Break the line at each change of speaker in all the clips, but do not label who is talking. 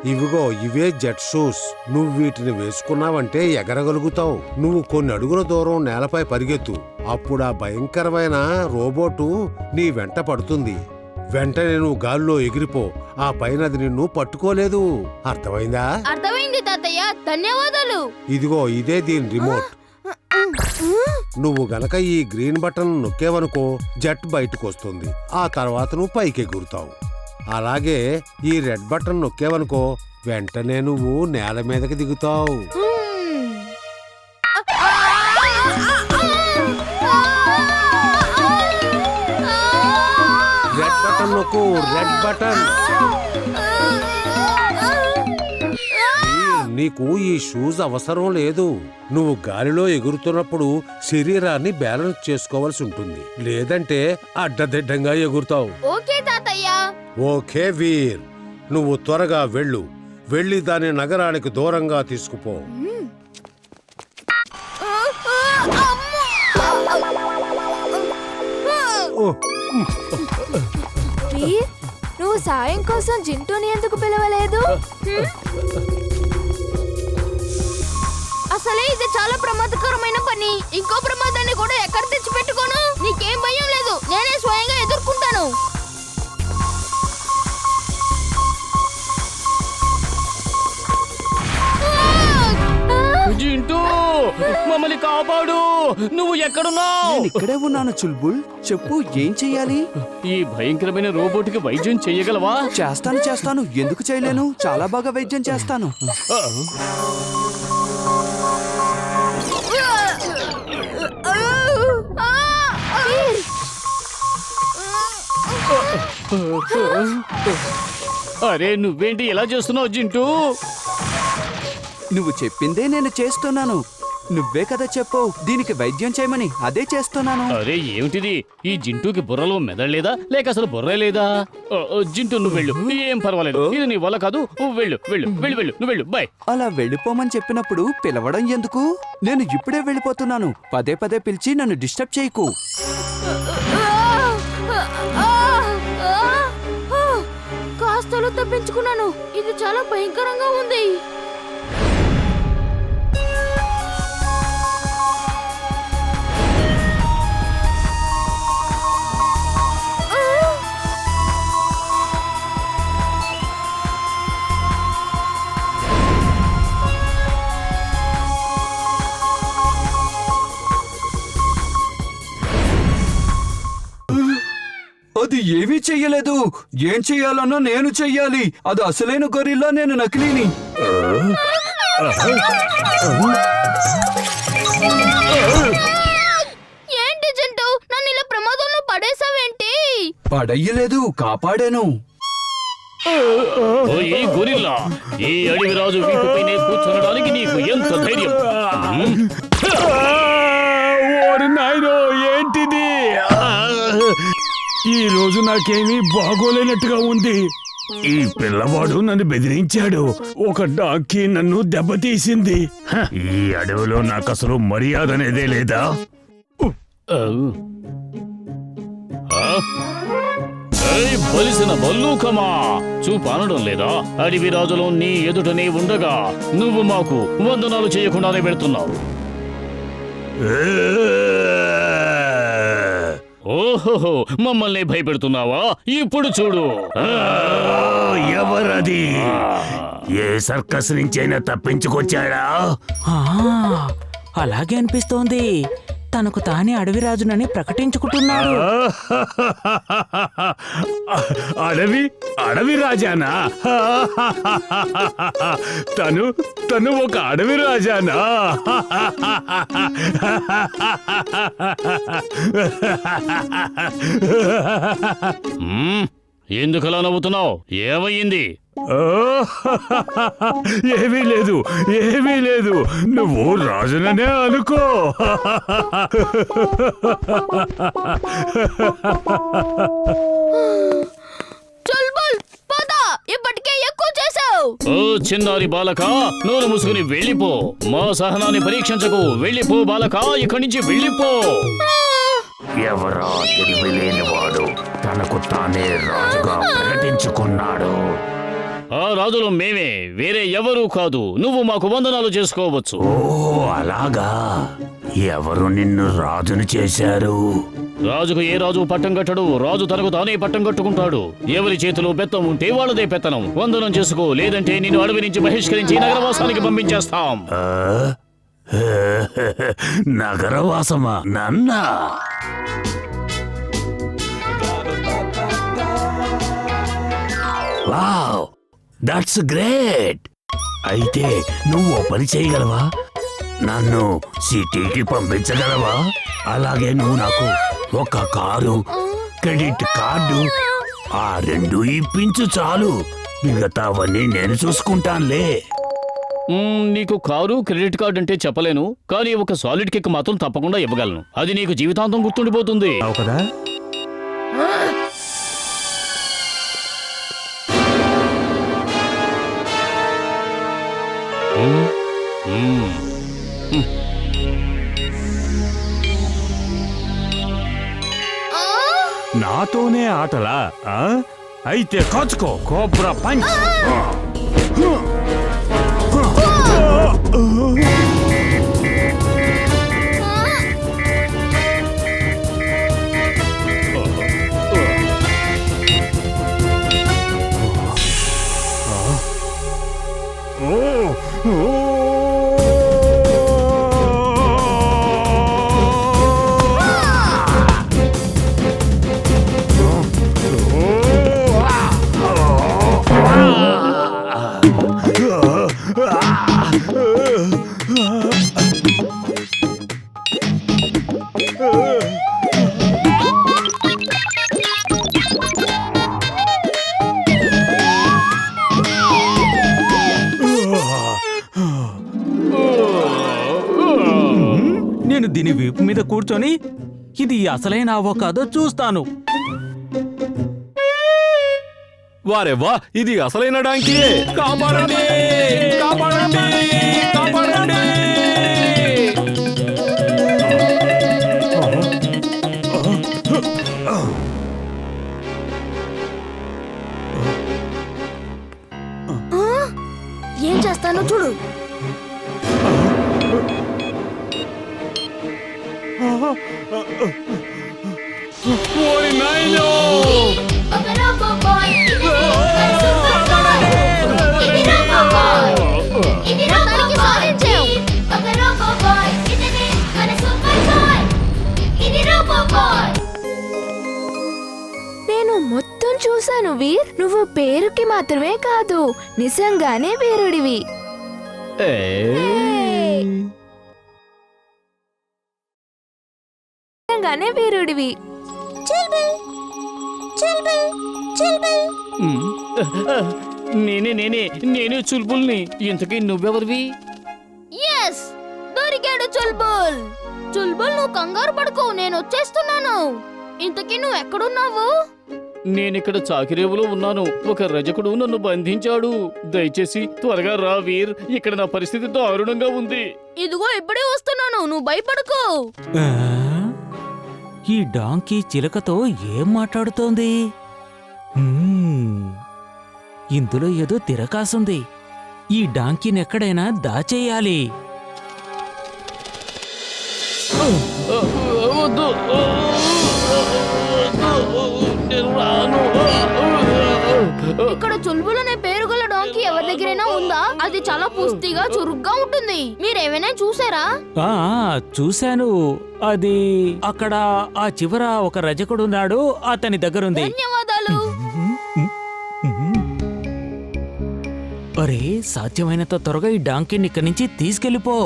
ఇవిగో ఇవే jet shoes. నువ్వు వీటిని వేసుకున్నావంటే ఎగరగలుగుతావు. నువ్వు కొన్ని అడుగుల దూరం నేలపై పరిగెత్తు. అప్పుడు ఆ భయంకరమైన రోబోటు నీ వెంట పడుతుంది. వెంటనే నువ్వు గాల్లో ఎగిరిపో. ఆ పైన అది నిన్ను పట్టుకోలేదు. అర్థమైందా?
అర్థమైంది తాతయ్య, ధన్యవాదాలు.
ఇదిగో ఇదే దీని రిమోట్. నువ్వు గనక ఈ గ్రీన్ బటన్ నొక్కేవనుకో జెట్ బయటకు వస్తుంది. ఆ తర్వాత నువ్వు పైకి ఎగురుతావు. అలాగే ఈ రెడ్ బటన్ నొక్కేవనుకో వెంటనే నువ్వు నేల మీదకి దిగుతావు. రెడ్ బటన్ నొక్కు, రెడ్ బటన్. నీకు ఈ షూస్ అవసరం లేదు. నువ్వు గాలిలో ఎగురుతున్నప్పుడు శరీరాన్ని బ్యాలెన్స్ చేసుకోవాల్సి ఉంటుంది. లేదంటే అడ్డదిడ్డంగా ఎగురుతావు.
ఓకే తాతయ్య.
ఓకే వీర్, నువ్వు త్వరగా వెళ్ళి దాని నగరానికి దూరంగా తీసుకుపో.
వీర్, నువ్వు సాయం కోసం జింటూని ఎందుకు పిలవలేదు?
అసలే ఇది చాలా ప్రమాదకరమైన పని. ఇంకో ప్రమాదాన్ని కూడా ఎక్కడ తెచ్చి పెట్టుకోను. నీకేం భయం లేదు, నేనే స్వయంగా ఎదుర్కొంటాను.
జింటూ, మమ్మల్ని కాపాడు. నువ్వు ఎక్కడున్నావు?
నేను ఇక్కడే ఉన్నాను చుల్బుల్. చెప్పు, ఏం చెయ్యాలి?
ఈ భయంకరమైన రోబోట్కి వైద్యం చెయ్యగలవా?
చేస్తాను. ఎందుకు చేయలేను? చాలా బాగా వైద్యం చేస్తాను.
అరే, నువ్వేంటి ఎలా చేస్తున్నావు జింటూ?
నువ్వు చెప్పిందే నేను చేస్తున్నాను. నువ్వే కదా చెప్పు దీనికి వైద్యం చేయమని. అదే చేస్తున్నాను.
అరే, ఏమిటిది? ఈ జింటూకి బుర్రలో మెదడలేదా, లేక అసలు బుర్రే లేదా? జింటూ, నువ్వు వెళ్ళు. ఏం పర్వాలేదు, ఇది నీ వల్ల కాదు. వెళ్ళు. నువ్వు వెళ్ళు. బాయ్.
అలా వెళ్ళిపోమని చెప్పినప్పుడు పిలవడం ఎందుకు? నేను ఇప్పుడే వెళ్ళిపోతున్నాను. పదే పిలిచి నన్ను డిస్టర్బ్ చేయకు.
కాస్తలో తప్పించుకున్నాను. ఇది చాలా భయంకరంగా ఉంది.
అది ఏమీ చెయ్యలేదు. ఏం చెయ్యాలన్నా నేను చెయ్యాలి. అది అసలైన గొరిల్లా, నేను నకిలీని.
ఏంటి జింటూ, నన్ను ఇలా ప్రమాదంలో పడేసావేంటి?
పడయ్యలేదు, కాపాడాను.
ఈ గొరిల్లా, ఈ అడవి రాజు వీపుపైనే కూర్చోడానికి నీకు ఎంత ధైర్యం?
నాయనో, ఏంటిది? ఈ రోజు నాకేమీ బాగోలేనట్టుగా ఉంది. ఈ పిల్లవాడు నన్ను బెదిరించాడు. ఒక డాంకీ నన్ను దెబ్బతీసింది. ఈ అడవిలో నాకు అసలు మర్యాద అనేదే లేదా?
బలిసిన బల్లూకమా, చూపానడం లేదా? అడవి రాజులో నీ ఎదుటనే ఉండగా నువ్వు మాకు వందనాలు చేయకుండానే పెడుతున్నావు. ఓహో, మమ్మల్ని భయపెడుతున్నావా? ఇప్పుడు చూడు.
ఎవరది? ఏ సర్కస్ నుంచైనా తప్పించుకొచ్చాడా?
అలాగే అనిపిస్తోంది. తనకు తానే అడవిరాజునని ప్రకటించుకుంటున్నాడు.
అడవి రాజానా? తను ఒక అడవి రాజానా?
ఎందుకలా నవ్వుతున్నావు? ఏమయ్యింది?
ఏమీ లేదు. నువ్వు రాజుననే అనుకో.
ఇప్పటికే ఎక్కువ చేసావు.
ఓ చిన్నారి బాలక, నోరు మూసుకుని వెళ్ళిపో. మా సహనాన్ని పరీక్షించకు. వెళ్ళిపో బాలక, ఇక్కడి నుంచి వెళ్ళిపో.
ఎవరా తెలివి లేనివాడు తనకు తానే రాజుగా ప్రకటించుకున్నాడు.
ఆ రాజులు మేమే, వేరే ఎవరూ కాదు. నువ్వు మాకు వందనాలు చేసుకోవచ్చు.
ఓ అలాగా. ఎవరు నిన్ను రాజును చేశారు?
రాజుకు ఏ రాజు పట్టం కట్టడు. రాజు తనకు తానే పట్టం కట్టుకుంటాడు. ఎవరి చేతిలో బెత్తం ఉంటే వాళ్ళదే పెత్తనం. వందనం చేసుకో, లేదంటే నిన్ను అడవి నుంచి బహిష్కరించి నగరవాసానికి పంపించేస్తాం.
ఆ? నగరవాసమా? నన్నా? Wow, that's great. అయితే నువ్వు ఓ పని చేయగలవా? నన్ను సిటీకి పంపించగలవా? అలాగే నువ్వు నాకు ఒక కారు, క్రెడిట్ కార్డు, ఆ రెండు ఇప్పించు చాలు. మిగతావన్నీ నేను చూసుకుంటానులే.
నీకు కారు, క్రెడిట్ కార్డు అంటే చెప్పలేను, కానీ ఒక సాలిడ్ కిక్ మాత్రం తప్పకుండా ఇవ్వగలను. అది నీకు జీవితాంతం గుర్తుండిపోతుంది.
కదా
నాతోనే ఆటలా? అయితే కాచుకో, కోబ్రా పంచ్.
నేను దీని వీపు మీద కూర్చొని ఇది అసలైన అవకాదో చూస్తాను.
వారెవ్వా, ఇది అసలైన డాంకీయే. కాపాడండి, కాపాడండి, కాపాడండి.
ఏం చేస్తానో చూడు.
ఓరి నాయనో!
మొత్తానికి సాధించాం.
నేను మొత్తం చూశాను వీర్. నువ్వు పేరుకి మాత్రమే కాదు, నిజంగానే వీరుడివి. నిజంగానే వీరుడివి.
నేనే చుల్బుల్ని. ఇంతకీ నువ్వెవరివి?
ఎస్, దొరికాడు చుల్బుల్. చుల్బుల్, నువ్వు కంగారు పడుకో, నేను వచ్చేస్తున్నాను. ఇంతకీ నువ్వు ఎక్కడున్నావు?
నేనిక్కడ చాకిరేవులో ఉన్నాను. ఒక రజకుడు నన్ను బంధించాడు. దయచేసి త్వరగా రా వీర్, ఇక్కడ నా పరిస్థితి దారుణంగా ఉంది.
ఇదిగో ఇప్పుడే వస్తున్నాను, నువ్వు భయపడుకో.
ఆ? ఈ డాంకీ చిలకతో ఏం మాట్లాడుతోంది? ఇందులో ఏదో తిరకాసుంది. ఈ డాంకీని ఎక్కడైనా దాచేయాలి.
వద్దు, నేను రాను.
ఇక్కడ చుల్బుల్ అనే పేరు గల డాంకీ ఎవరి దగ్గరైనా ఉందా? అది చాలా పుష్టిగా చురుగ్గా ఉంటుంది. మీరేమైనా చూసారా?
ఆ చూశాను. అది అక్కడ ఆ చివర ఒక రజకుడున్నాడు, అతని దగ్గరుంది.
ధన్యవాదాలు.
అరే, సాధ్యమైనంత త్వరగా ఈ డాంకీని ఇక్కడి నుంచి తీసుకెళ్లిపో.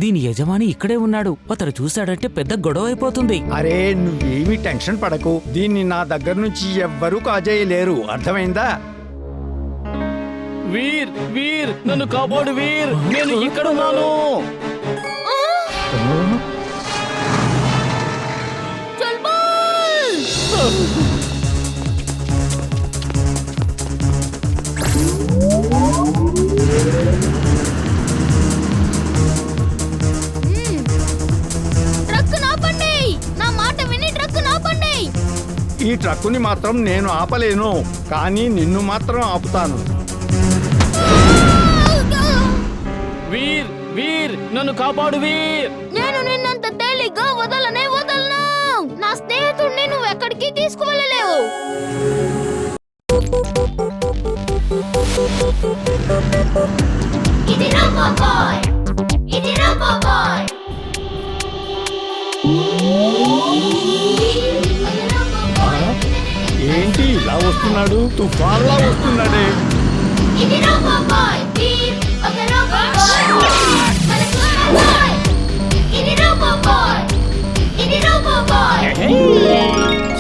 దీని యజమాని ఇక్కడే ఉన్నాడు. అతను చూశాడంటే పెద్ద గొడవ అయిపోతుంది.
అరే, నువ్వేమీ టెన్షన్ పడకు. దీన్ని నా దగ్గర నుంచి ఎవ్వరూ కాజేయలేరు, అర్థమైందా?
వీర్, వీర్, నన్ను కాపాడు వీర్, నేను ఇక్కడున్నాను.
చుల్బుల్! ట్రక్ నాపండి, నా మాట విని ట్రక్ నాపండి.
ఈ ట్రక్కుని మాత్రం నేను ఆపలేను, కానీ నిన్ను మాత్రం ఆపుతాను.
వీర్ వీర్ నన్ను కాపాడు వీర్.
నేను నిన్నంత తేలిగ్గా వదలనే వదలను. నా స్నేహితుడిని నువ్వు ఎక్కడికి తీసుకువెళ్ళలేవు. ఇది రోబో బాయ్, ఇది రోబో బాయ్.
ఏంటి ఇలా వస్తున్నాడు? తుఫాన్లా వస్తున్నాడే.
ఇది రోబో బాయ్, వీర్ ఒక రోబో బాయ్. మన రోబో బాయ్. ఇది రోబో బాయ్, ఇది రోబో బాయ్.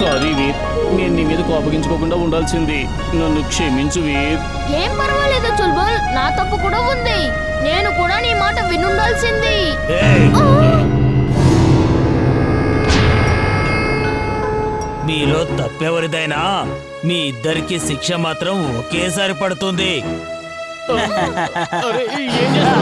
సారీ వీర్, నేను నీ మీద కోపగించుకోకుండా ఉండాల్సింది. నన్ను క్షమించు వీర్.
ఏం పర్వాలేదు చుల్బుల్, నా తప్పు కూడా ఉంది. నేను కూడా నీ మాట వినుండాల్సింది.
మీలో తప్పెవరిదైనా మీ ఇద్దరికి శిక్ష మాత్రం ఒకేసారి పడుతుంది.
అరే, ఏం చేస్తున్నావు?